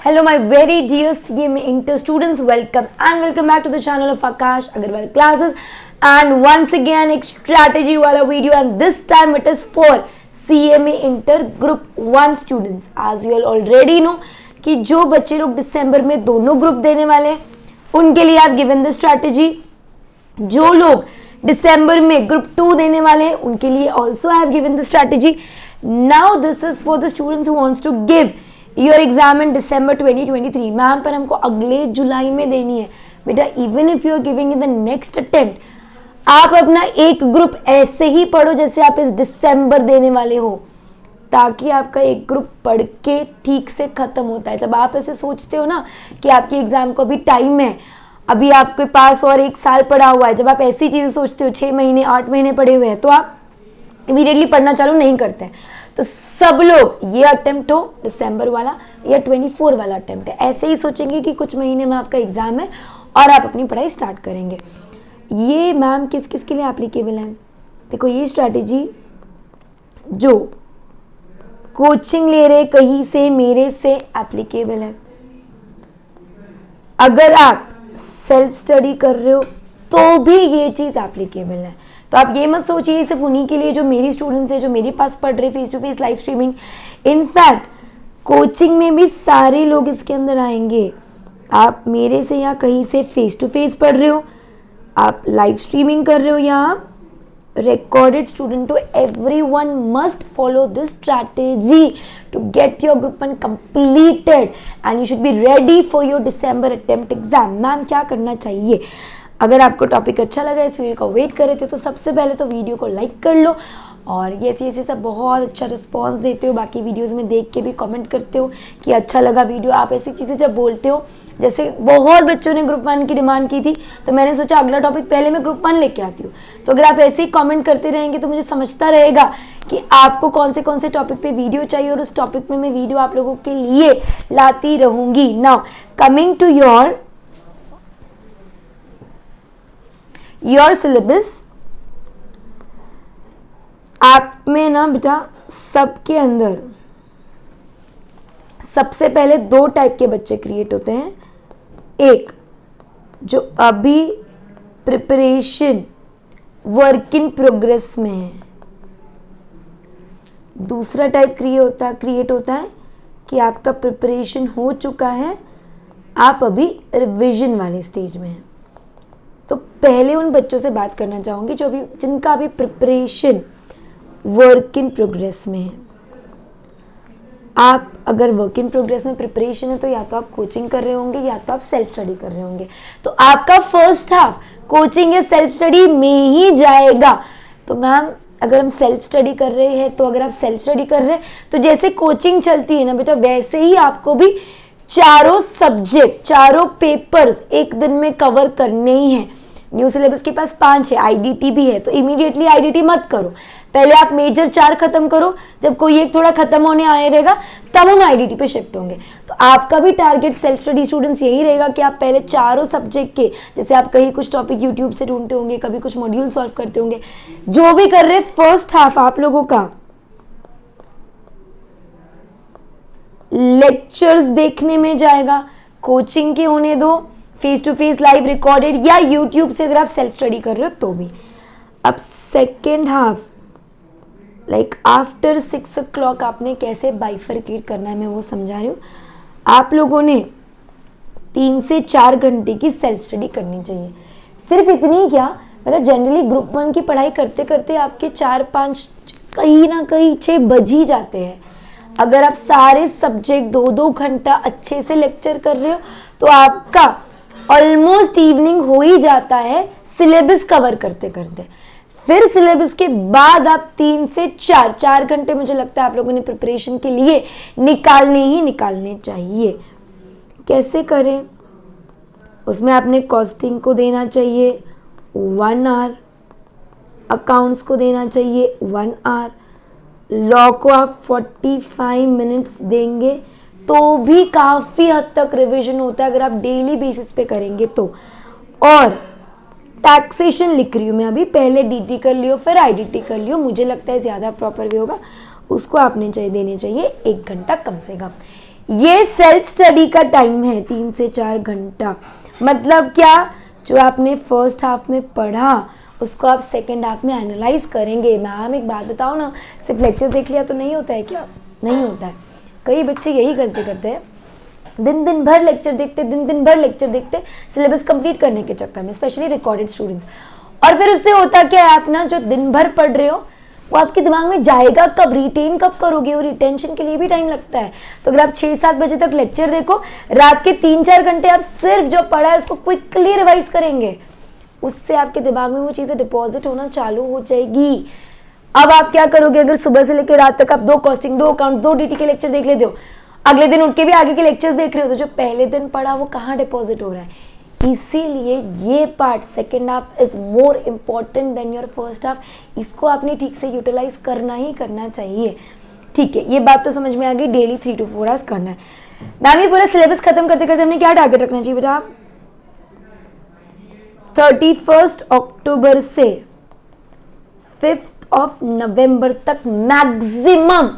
Hello my very dear CMA Inter students, welcome back to the channel of Akash Agarwal classes, and once again एक strategy वाला video, and this time it is for CMA Inter Group 1 students. As you all already know कि जो बच्चे लोग दिसंबर में दोनों group देने वाले हैं उनके लिए आप गिवन द स्ट्रैटेजी, जो लोग दिसंबर में ग्रुप 2 देने वाले हैं उनके लिए also I have given the strategy. Now this is for the students who wants to give your exam in December 2023. Ma'am पर हमको अगले जुलाई में देनी है बेटा. Even if you are giving in the next attempt, आप अपना एक ग्रुप ऐसे ही पढ़ो जैसे आप इस दिसंबर देने वाले हो, ताकि आपका एक ग्रुप पढ़ के ठीक से खत्म होता है. जब आप ऐसे सोचते हो ना कि आपके एग्जाम को अभी टाइम है, अभी आपके पास और एक साल पड़ा हुआ है, जब आप ऐसी चीज़ें सोचते हो 6 महीने 8 महीने पड़े हुए हैं, तो आप इमीडिएटली पढ़ना चालू नहीं करते हैं. तो सब लोग ये अटेम्प्ट हो दिसंबर वाला या 24 वाला अटेम्प्ट है, ऐसे ही सोचेंगे कि कुछ महीने में आपका एग्जाम है और आप अपनी पढ़ाई स्टार्ट करेंगे. ये मैम किस किस के लिए एप्लीकेबल है? देखो, ये स्ट्रैटेजी जो कोचिंग ले रहे कहीं से मेरे से एप्लीकेबल है. अगर आप सेल्फ स्टडी कर रहे हो तो भी ये चीज़ एप्लीकेबल है. तो आप ये मत सोचिए सिर्फ उन्हीं के लिए जो मेरी स्टूडेंट्स है, जो मेरे पास पढ़ रहे face to face live streaming. In fact coaching में भी सारे लोग इसके अंदर आएंगे. आप मेरे से या कहीं से फेस टू फेस पढ़ रहे हो, आप लाइव स्ट्रीमिंग कर रहे हो, या आप recorded student, to everyone must follow this strategy to get your group 1 completed and you should be ready for your December attempt exam. Ma'am क्या करना चाहिए? अगर आपको टॉपिक अच्छा लगा, इस वीडियो को वेट कर रहे थे, तो सबसे पहले तो वीडियो को लाइक कर लो. और ये सब बहुत अच्छा रिस्पॉन्स देते हो, बाकी वीडियोस में देख के भी कमेंट करते हो कि अच्छा लगा वीडियो. आप ऐसी चीज़ें जब बोलते हो, जैसे बहुत बच्चों ने ग्रुप 1 की डिमांड की थी, तो मैंने सोचा अगला टॉपिक पहले मैं ग्रुप 1 लेके आती हूँ. तो अगर आप ऐसे ही कमेंट करते रहेंगे तो मुझे समझता रहेगा कि आपको कौन से टॉपिक पे वीडियो चाहिए, और उस टॉपिक में मैं वीडियो आप लोगों के लिए लाती रहूँगी. Now coming to your syllabus, आप में ना बेटा सबके अंदर सबसे पहले 2 टाइप के बच्चे क्रिएट होते हैं. एक जो अभी प्रिपरेशन वर्क इन प्रोग्रेस में है. दूसरा टाइप क्रिएट होता है कि आपका प्रिपरेशन हो चुका है, आप अभी रिवीजन वाले स्टेज में हैं. तो पहले उन बच्चों से बात करना चाहूँगी जिनका अभी प्रिपरेशन वर्क इन प्रोग्रेस में है. आप अगर वर्क इन प्रोग्रेस में प्रिपरेशन है तो या तो आप कोचिंग कर रहे होंगे या तो आप सेल्फ स्टडी कर रहे होंगे. तो आपका फर्स्ट हाफ कोचिंग या सेल्फ स्टडी में ही जाएगा. तो मैम अगर हम सेल्फ स्टडी कर रहे हैं, तो अगर आप सेल्फ स्टडी कर रहे हैं तो जैसे कोचिंग चलती है ना बेटा, वैसे ही आपको भी चारों सब्जेक्ट, चारों पेपर्स एक दिन में कवर करने ही हैं. न्यू सिलेबस के पास 5 है, आईडीटी भी है, तो इमीडिएटली आईडीटी मत करो. पहले आप मेजर 4 खत्म करो. जब कोई एक थोड़ा खत्म होने आने रहेगा तब हम आईडीटी पे शिफ्ट होंगे. तो आपका भी टारगेट सेल्फ स्टडी स्टूडेंट्स यही रहेगा कि आप पहले चारों सब्जेक्ट के, जैसे आप कहीं कुछ टॉपिक यूट्यूब से ढूंढते होंगे, कभी कुछ मॉड्यूल सॉल्व करते होंगे, जो भी कर रहे, फर्स्ट हाफ आप लोगों का लेक्चर्स देखने में जाएगा. कोचिंग के होने दो, face to face live recorded या यूट्यूब से अगर आप सेल्फ स्टडी कर रहे हो तो भी. अब second half like after 6 o'clock आपने कैसे बाइफरकेट करना है, मैं वो समझा रही हूँ. आप लोगों ने 3 से 4 घंटे की सेल्फ स्टडी करनी चाहिए. सिर्फ इतनी क्या, मतलब जनरली ग्रुप 1 की पढ़ाई करते करते आपके 4-5 कहीं ना कहीं 6 बज ही जाते हैं. अगर आप सारे सब्जेक्ट 2-2 घंटा अच्छे से लेक्चर कर रहे हो तो आपका ऑलमोस्ट इवनिंग हो ही जाता है सिलेबस कवर करते करते. फिर सिलेबस के बाद आप 3 से 4 घंटे मुझे लगता है आप लोगों ने प्रिपरेशन के लिए निकालने चाहिए. कैसे करें? उसमें आपने कॉस्टिंग को देना चाहिए 1 hour, अकाउंट्स को देना चाहिए 1 hour, लॉ को आप 45 मिनट्स देंगे तो भी काफ़ी हद तक रिवीजन होता है अगर आप डेली बेसिस पे करेंगे तो. और टैक्सेशन लिख रही हूँ मैं अभी, पहले डीटी कर लियो फिर आईडीटी कर लियो, मुझे लगता है ज़्यादा प्रॉपर वे होगा. उसको आपने देने चाहिए 1 घंटा कम से कम. ये सेल्फ स्टडी का टाइम है 3 से 4 घंटा। मतलब क्या, जो आपने फर्स्ट हाफ में पढ़ा उसको आप सेकेंड हाफ में एनालाइज करेंगे। मैम एक बात बताओ ना, सिर्फ लेक्चर देख लिया तो नहीं होता है क्या? नहीं होता है। कई बच्चे यही गलती करते हैं, दिन भर लेक्चर देखते, दिन भर लेक्चर देखते सिलेबस कंप्लीट करने के चक्कर में, स्पेशली रिकॉर्डेड स्टूडेंट्स। और फिर उससे होता क्या है, आप ना जो दिन भर पढ़ रहे हो वो आपके दिमाग में जाएगा कब, रिटेन कब करोगे, और रिटेंशन के लिए भी टाइम लगता है। तो अगर आप 6-7 बजे तक लेक्चर देखो, रात के 3-4 घंटे आप सिर्फ जो पढ़ा है उसको क्विकली रिवाइज करेंगे, उससे आपके दिमाग में वो चीजें डिपॉजिट होना चालू हो जाएगी। अब आप क्या करोगे, अगर सुबह से लेकर रात तक आप 2 कॉस्टिंग, 2 अकाउंट, 2 डीटी के लेक्चर देख लेते हो, अगले दिन उठ के भी आगे के लेक्चर्स देख रहे हो, तो जो पहले दिन पढ़ा वो कहाँ डिपॉजिट हो रहा है। इसीलिए ये part second half is more important than your first half. इसको आपने ठीक से यूटिलाइज करना ही करना चाहिए। ठीक है, ये बात तो समझ में आ गई। डेली 3 to 4 आवर्स करना है। मैम ये पूरा सिलेबस खत्म करते करते हमने क्या टारगेट रखना चाहिए बेटा? 31 अक्टूबर से 5 नवंबर तक मैक्सिमम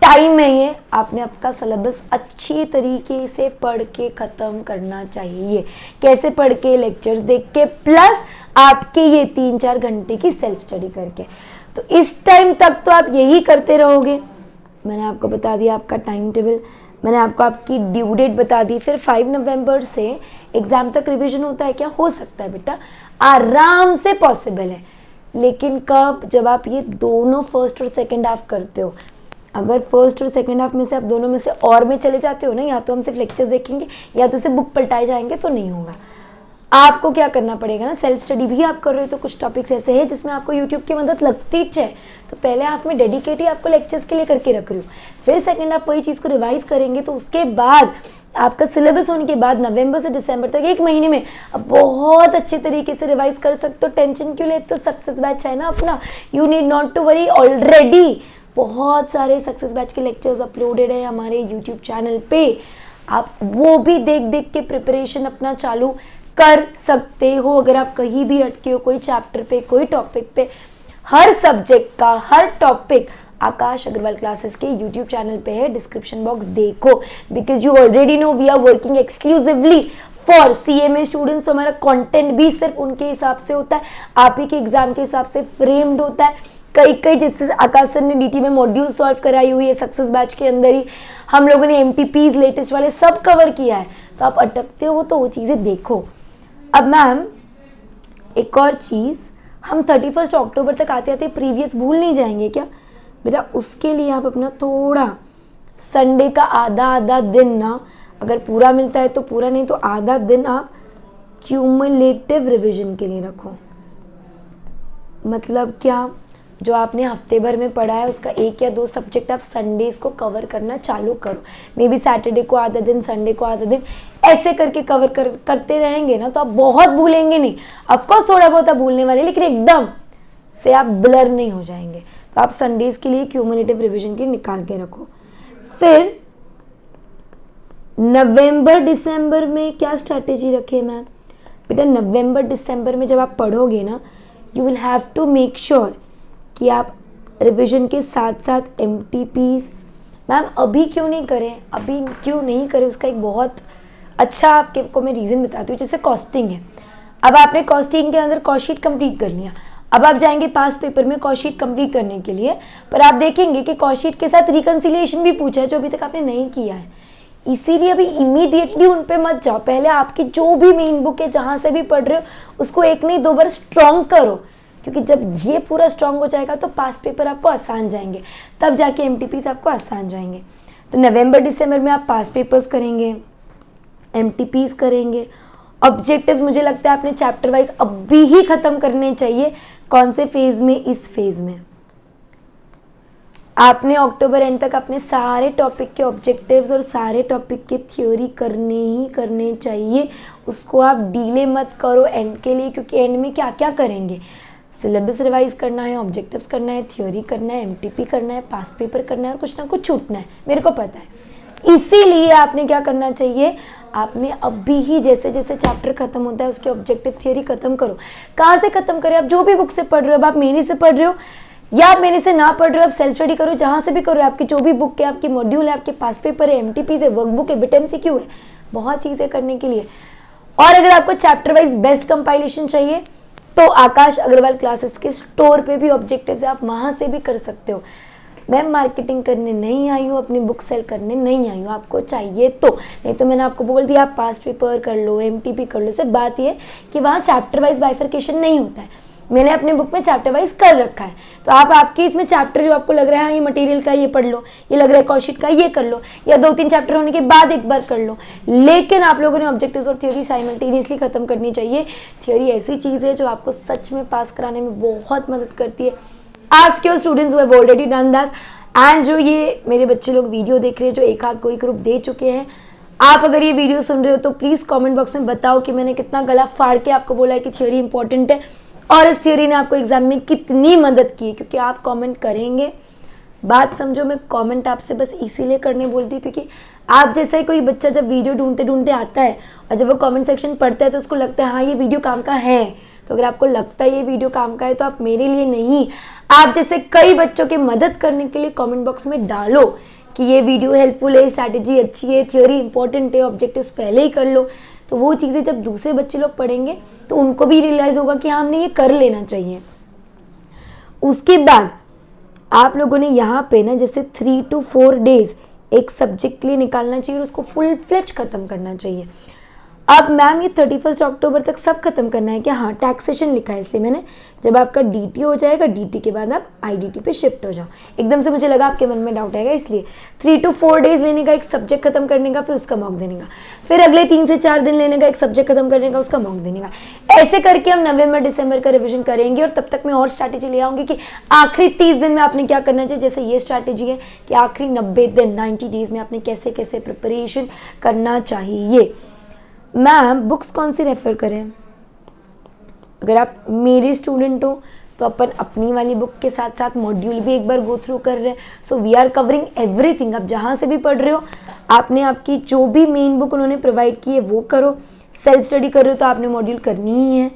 टाइम है ये, आपने आपका सिलेबस अच्छी तरीके से पढ़ के खत्म करना चाहिए। कैसे पढ़ के? लेक्चर्स देख के, प्लस आपके ये 3-4 घंटे की सेल्फ स्टडी करके। तो इस टाइम तक तो आप यही करते रहोगे। मैंने आपको बता दिया आपका टाइम टेबल, मैंने आपको आपकी ड्यू डेट बता दी। फिर 5 नवंबर से एग्जाम तक रिवीजन होता है क्या? हो सकता है बेटा, आराम से पॉसिबल है। लेकिन कब? जब आप ये दोनों फर्स्ट और सेकेंड हाफ करते हो। अगर फर्स्ट और सेकेंड हाफ में से आप दोनों में से और में चले जाते हो ना, या तो हम सिर्फ लेक्चर देखेंगे या तो सिर्फ बुक पलटाए जाएंगे, तो नहीं होगा। आपको क्या करना पड़ेगा ना, सेल्फ स्टडी भी आप कर रहे हो तो कुछ टॉपिक्स ऐसे हैं जिसमें आपको यूट्यूब की मदद लगती है, तो पहले हाफ में डेडिकेट ही आपको लेक्चर्स के लिए करके रख रही हूँ। फिर सेकेंड हाफ वही चीज़ को रिवाइज करेंगे, तो उसके बाद आपका सिलेबस होने के बाद नवंबर से दिसंबर तक 1 महीने में अब बहुत अच्छे तरीके से रिवाइज कर सकते हो। टेंशन क्यों लेते हो? सक्सेस बैच है ना अपना, you need not to worry. Already बहुत सारे सक्सेस बैच के लेक्चर्स अपलोडेड है हमारे यूट्यूब चैनल पे, आप वो भी देख देख के प्रिपरेशन अपना चालू कर सकते हो। अगर आप कहीं भी अटके हो कोई चैप्टर पे, कोई टॉपिक पे, हर सब्जेक्ट का हर टॉपिक आकाश अग्रवाल क्लासेस के यूट्यूब चैनल पे है, डिस्क्रिप्शन बॉक्स देखो। Because you already know we are working exclusively for CMA students. तो हमारा कंटेंट भी सिर्फ उनके हिसाब से होता है, आप ही के एग्जाम के हिसाब से फ्रेम्ड होता है। कई जिससे आकाश सर ने DT में मॉड्यूल सॉल्व कराई हुई है, सक्सेस बैच के अंदर ही हम लोगों ने MTPs लेटेस्ट वाले सब कवर किया है। तो आप अटकते हो तो वो चीज़ें देखो। अब मैम एक और चीज़, हम 31 अक्टूबर तक आते आते प्रीवियस भूल नहीं जाएंगे क्या बेटा? उसके लिए आप अपना थोड़ा संडे का आधा दिन ना, अगर पूरा मिलता है तो पूरा, नहीं तो आधा दिन आप क्यूमुलेटिव रिवीजन के लिए रखो। मतलब क्या? जो आपने हफ्ते भर में पढ़ा है उसका 1 या 2 सब्जेक्ट आप संडेज को कवर करना चालू करो। मे बी सैटरडे को आधा दिन, संडे को आधा दिन, ऐसे करके कवर करते रहेंगे ना तो आप बहुत भूलेंगे नहीं। ऑफकोर्स थोड़ा बहुत आप भूलने वाले, लेकिन एकदम से आप ब्लर नहीं हो जाएंगे। तो आप संडेज के लिए क्यूमुलेटिव रिविजन की निकाल के रखो। फिर नवंबर दिसंबर में क्या स्ट्रैटेजी रखे मैम? बेटा नवंबर दिसंबर में जब आप पढ़ोगे ना, you will have to make sure कि आप रिवीजन के साथ साथ MTPs, मैम अभी क्यों नहीं करें, उसका एक बहुत अच्छा आपको मैं रीज़न बताती हूँ। जैसे कॉस्टिंग है, अब आपने कॉस्टिंग के अंदर कॉस्ट शीट कंप्लीट कर लिया, अब आप जाएंगे पास पेपर में कॉस्ट शीट कंप्लीट करने के लिए, पर आप देखेंगे कि कॉस्ट शीट के साथ रिकन्सिलिएशन भी पूछा है जो अभी तक आपने नहीं किया है। इसीलिए अभी इमीडिएटली उन पे मत जाओ, पहले आपकी जो भी मेन बुक है जहाँ से भी पढ़ रहे हो उसको 1 नहीं 2 बार स्ट्रॉन्ग करो, क्योंकि जब ये पूरा स्ट्रॉन्ग हो जाएगा तो पास पेपर आपको आसान जाएंगे, तब जाके MTPs आपको आसान जाएंगे। तो नवंबर दिसंबर में आप पास पेपर्स करेंगे, MTPs करेंगे। ऑब्जेक्टिव्स मुझे लगता है आपने चैप्टर वाइज अभी ही खत्म करने चाहिए। कौन से फेज में? इस फेज में आपने अक्टूबर एंड तक अपने सारे टॉपिक के ऑब्जेक्टिव्स और सारे टॉपिक के थ्योरी करने चाहिए। उसको आप डीले मत करो एंड के लिए, क्योंकि एंड में क्या क्या करेंगे? सिलेबस रिवाइज करना है, ऑब्जेक्टिव्स करना है, थ्योरी करना है, MTP करना है, पास पेपर करना है और कुछ ना कुछ छूटना है, मेरे को पता है। इसीलिए आपने क्या करना चाहिए, आपने अभी ही जैसे जैसे चैप्टर खत्म होता है उसके ऑब्जेक्टिव थ्योरी खत्म करो। कहाँ से खत्म करें? आप जो भी बुक से पढ़ रहे हो, अब आप मेरी से पढ़ रहे हो, या आप मेरे से ना पढ़ रहे हो, आप सेल्फ स्टडी करो, जहाँ से भी करो, आपकी जो भी बुक है, आपकी मॉड्यूल है, आपके पास पेपर है, MTP है, वर्कबुक है, बिट MCQ है, बहुत चीज़ें करने के लिए। और अगर आपको चैप्टर वाइज बेस्ट कंपाइलेशन चाहिए तो आकाश अग्रवाल क्लासेस के स्टोर पे भी ऑब्जेक्टिव्स है, आप वहाँ से भी कर सकते हो। मैं मार्केटिंग करने नहीं आई हूँ, अपनी बुक सेल करने नहीं आई हूँ, आपको चाहिए तो, नहीं तो मैंने आपको बोल दिया आप पास्ट पेपर कर लो, MTP कर लो। सिर्फ बात ये कि वहाँ चैप्टर वाइज बाइफर्केशन नहीं होता है, मैंने अपने बुक में चैप्टर वाइज कर रखा है। तो आप आपकी इसमें चैप्टर जो आपको लग रहा है ये मटेरियल का ये पढ़ लो, ये लग रहा है कॉस्ट शीट का ये कर लो, या 2-3 चैप्टर होने के बाद एक बार कर लो। लेकिन आप लोगों ने ऑब्जेक्टिव्स और थ्योरी साइमल्टेनियसली खत्म करनी चाहिए। थ्योरी ऐसी चीज़ है जो आपको सच में पास कराने में बहुत मदद करती है। Ask your students who have already done that. And जो ये मेरे बच्चे लोग वीडियो देख रहे हैं, जो एक आध कोई ग्रुप दे चुके हैं, आप अगर ये वीडियो सुन रहे हो तो प्लीज़ कमेंट बॉक्स में बताओ कि मैंने कितना गला फाड़ के आपको बोला है कि थ्योरी इंपॉर्टेंट है और इस थ्योरी ने आपको एग्जाम में कितनी मदद की है। क्योंकि आप कमेंट करेंगे, बात समझो, मैं कमेंट आपसे बस इसीलिए करने बोलती हूँ क्योंकि आप जैसा ही कोई बच्चा जब वीडियो ढूंढते ढूंढते आता है और जब वो कमेंट सेक्शन पढ़ता है तो उसको लगता है हाँ ये वीडियो काम का है। तो अगर आपको लगता है ये वीडियो काम का है तो आप मेरे लिए नहीं, आप जैसे कई बच्चों की मदद करने के लिए कमेंट बॉक्स में डालो कि ये वीडियो हेल्पफुल है, स्ट्रैटेजी अच्छी है, थ्योरी इंपॉर्टेंट है, ऑब्जेक्टिव्स पहले ही कर लो। तो वो चीज़ें जब दूसरे बच्चे लोग पढ़ेंगे तो उनको भी रियलाइज़ होगा कि हाँ हमने ये कर लेना चाहिए। उसके बाद आप लोगों ने यहाँ पे ना जैसे 3 to 4 डेज एक सब्जेक्ट के लिए निकालना चाहिए और उसको फुल फ्लेज खत्म करना चाहिए। अब मैम ये 31 अक्टूबर तक सब खत्म करना है क्या? हाँ, टैक्सेशन लिखा है इसलिए मैंने, जब आपका DT हो जाएगा, DT के बाद आप IDT पे शिफ्ट हो जाओ। एकदम से मुझे लगा आपके मन में डाउट आएगा, इसलिए 3 to 4 डेज लेने का एक सब्जेक्ट खत्म करने का, फिर उसका मॉक देने का, फिर अगले 3 से 4 दिन लेने का एक सब्जेक्ट खत्म करने का, उसका मॉक देने का। ऐसे करके हम नवंबर दिसंबर का रिविजन करेंगे और तब तक मैं और स्ट्रैटेजी ले आऊँगी कि आखिरी 30 दिन में आपने क्या करना चाहिए। जैसे ये स्ट्रैटेजी है कि आखिरी 90 दिन 90 डेज में आपने कैसे कैसे प्रिपरेशन करना चाहिए। मैम बुक्स कौन सी रेफ़र करें? अगर आप मेरे स्टूडेंट हो तो अपन अपनी वाली बुक के साथ साथ मॉड्यूल भी एक बार गो थ्रू कर रहे हैं। So we are covering everything. आप जहाँ से भी पढ़ रहे हो, आपने आपकी जो भी मेन बुक उन्होंने प्रोवाइड की है वो करो। सेल्फ स्टडी कर रहे हो तो आपने मॉड्यूल करनी ही है,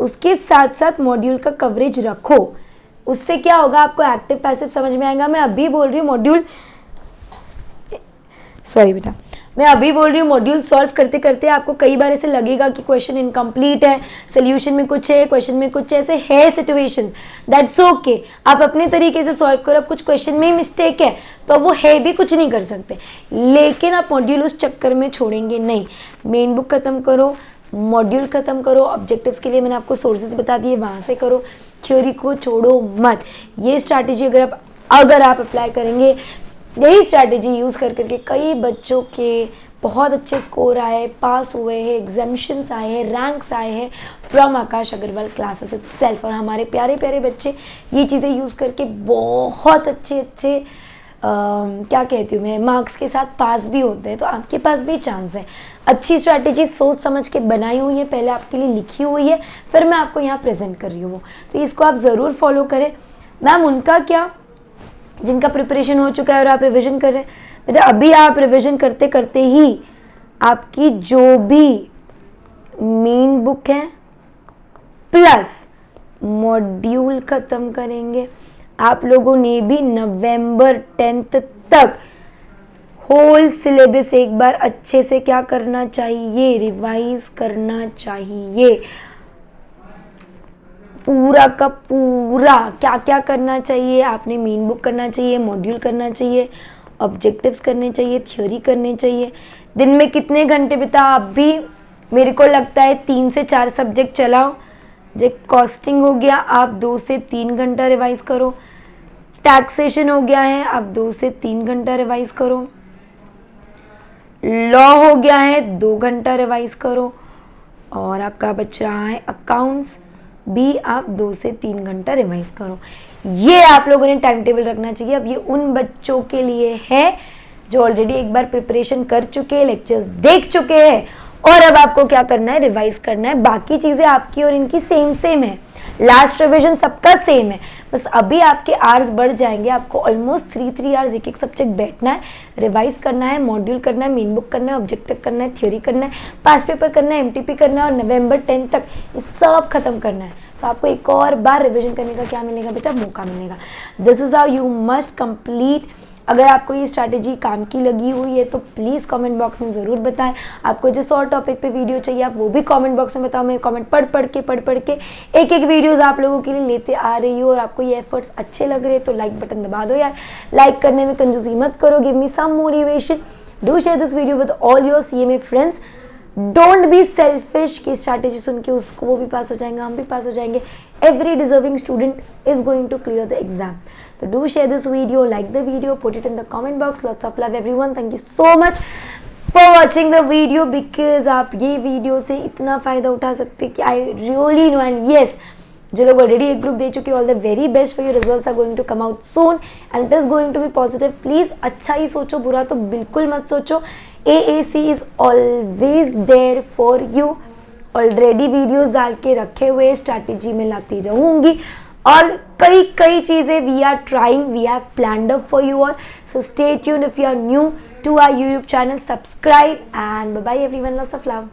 उसके साथ साथ मॉड्यूल का कवरेज रखो। उससे क्या होगा, आपको एक्टिव पैसिव समझ में आएगा। मैं अभी बोल रही हूँ मॉड्यूल, सॉरी बेटा, मैं अभी बोल रही हूँ मॉड्यूल सॉल्व करते करते आपको कई बार ऐसे लगेगा कि क्वेश्चन इनकम्प्लीट है, सोल्यूशन में कुछ है, क्वेश्चन में कुछ ऐसे है सिचुएशन, दैट्स ओके। आप अपने तरीके से सॉल्व करो। अब कुछ क्वेश्चन में ही मिस्टेक है तो वो है भी, कुछ नहीं कर सकते, लेकिन आप मॉड्यूल उस चक्कर में छोड़ेंगे नहीं। मेन बुक खत्म करो, मॉड्यूल खत्म करो, ऑब्जेक्टिव्स के लिए मैंने आपको सोर्सेज बता दिए, वहाँ से करो, थ्योरी को छोड़ो मत। ये स्ट्रैटेजी अगर आप अप्लाई करेंगे, यही स्ट्रैटेजी यूज़ कर करके कई बच्चों के बहुत अच्छे स्कोर आए, पास हुए हैं, एग्जामिशंस आए हैं, रैंक्स आए हैं from Akash Agarwal classes itself. और हमारे प्यारे प्यारे बच्चे ये चीज़ें यूज़ करके बहुत अच्छे क्या कहती हूँ मैं, मार्क्स के साथ पास भी होते हैं। तो आपके पास भी चांस है। अच्छी स्ट्रैटेजी सोच समझ के बनाई हुई है, पहले आपके लिए लिखी हुई है, फिर मैं आपको यहाँ प्रेजेंट कर रही हूँ, तो इसको आप ज़रूर फॉलो करें। मैम उनका क्या, जिनका प्रिपरेशन हो चुका है और आप रिवीजन कर रहे हैं, बेटा अभी आप रिवीजन करते करते ही आपकी जो भी मेन बुक है प्लस मॉड्यूल ख़त्म करेंगे। आप लोगों ने भी नवंबर 10 तक होल सिलेबस एक बार अच्छे से क्या करना चाहिए, रिवाइज करना चाहिए। पूरा का पूरा क्या क्या करना चाहिए, आपने मेन बुक करना चाहिए, मॉड्यूल करना चाहिए, ऑब्जेक्टिव्स करने चाहिए, थ्योरी करनी चाहिए। दिन में कितने घंटे बिता, आप भी मेरे को लगता है 3 से 4 सब्जेक्ट चलाओ। जो कॉस्टिंग हो गया, आप 2 से 3 घंटा रिवाइज करो। टैक्सेशन हो गया है, आप 2 से 3 घंटा रिवाइज करो। लॉ हो गया है, 2 घंटा रिवाइज करो। और आपका बच रहा है अकाउंट्स, भी आप 2 से 3 घंटा रिवाइज करो। ये आप लोगों ने टाइम टेबल रखना चाहिए। अब ये उन बच्चों के लिए है जो ऑलरेडी एक बार प्रिपरेशन कर चुके हैं, लेक्चर्स देख चुके हैं, और अब आपको क्या करना है, रिवाइज करना है। बाकी चीज़ें आपकी और इनकी सेम है, लास्ट रिविजन सबका सेम है, बस अभी आपके आवर्स बढ़ जाएंगे। आपको ऑलमोस्ट 3 आवर्स एक सब्जेक्ट बैठना है, रिवाइज करना है, मॉड्यूल करना है, मेन बुक करना है, ऑब्जेक्टिव करना है, थ्योरी करना है, पास्ट पेपर करना है, MTP करना है, और नवंबर 10 तक ये सब खत्म करना है। तो तो आपको एक और बार रिविजन करने का क्या मिलेगा बेटा, मौका मिलेगा। This is how you must complete. अगर आपको ये स्ट्रैटेजी काम की लगी हुई है तो प्लीज़ कमेंट बॉक्स में ज़रूर बताएं। आपको जिस और टॉपिक पे वीडियो चाहिए आप वो भी कमेंट बॉक्स में बताओ। मैं कमेंट पढ़ पढ़ के एक एक वीडियोस आप लोगों के लिए लेते आ रही हूँ। और आपको ये एफर्ट्स अच्छे लग रहे हैं तो लाइक बटन दबा दो यार, लाइक करने में कंजूसी मत करो। Give me some motivation, do share this video with all your CMA friends. Don't be selfish कि स्ट्रैटेजी सुन के उसको वो भी पास हो जाएंगे, हम भी पास हो जाएंगे। Every deserving student is going to clear the exam. So do share this video, like the video, put it in the comment box. Lots of love everyone. Thank you so much for watching the video because आप ये video से इतना फ़ायदा उठा सकते कि I really know and yes, जो लोग ऑलरेडी एक ग्रुप दे चुके all the very best for your results are going to come out soon and it is going to be positive. Please अच्छा ही सोचो, बुरा तो बिल्कुल मत सोचो। AAC is always there for you. Already videos डाल के रखे हुए स्ट्रैटेजी में लाती रहूँगी और कई चीज़ें we are trying, we have planned up for you all. So stay tuned. If you are new to our YouTube channel, subscribe and bye bye everyone, lots of love.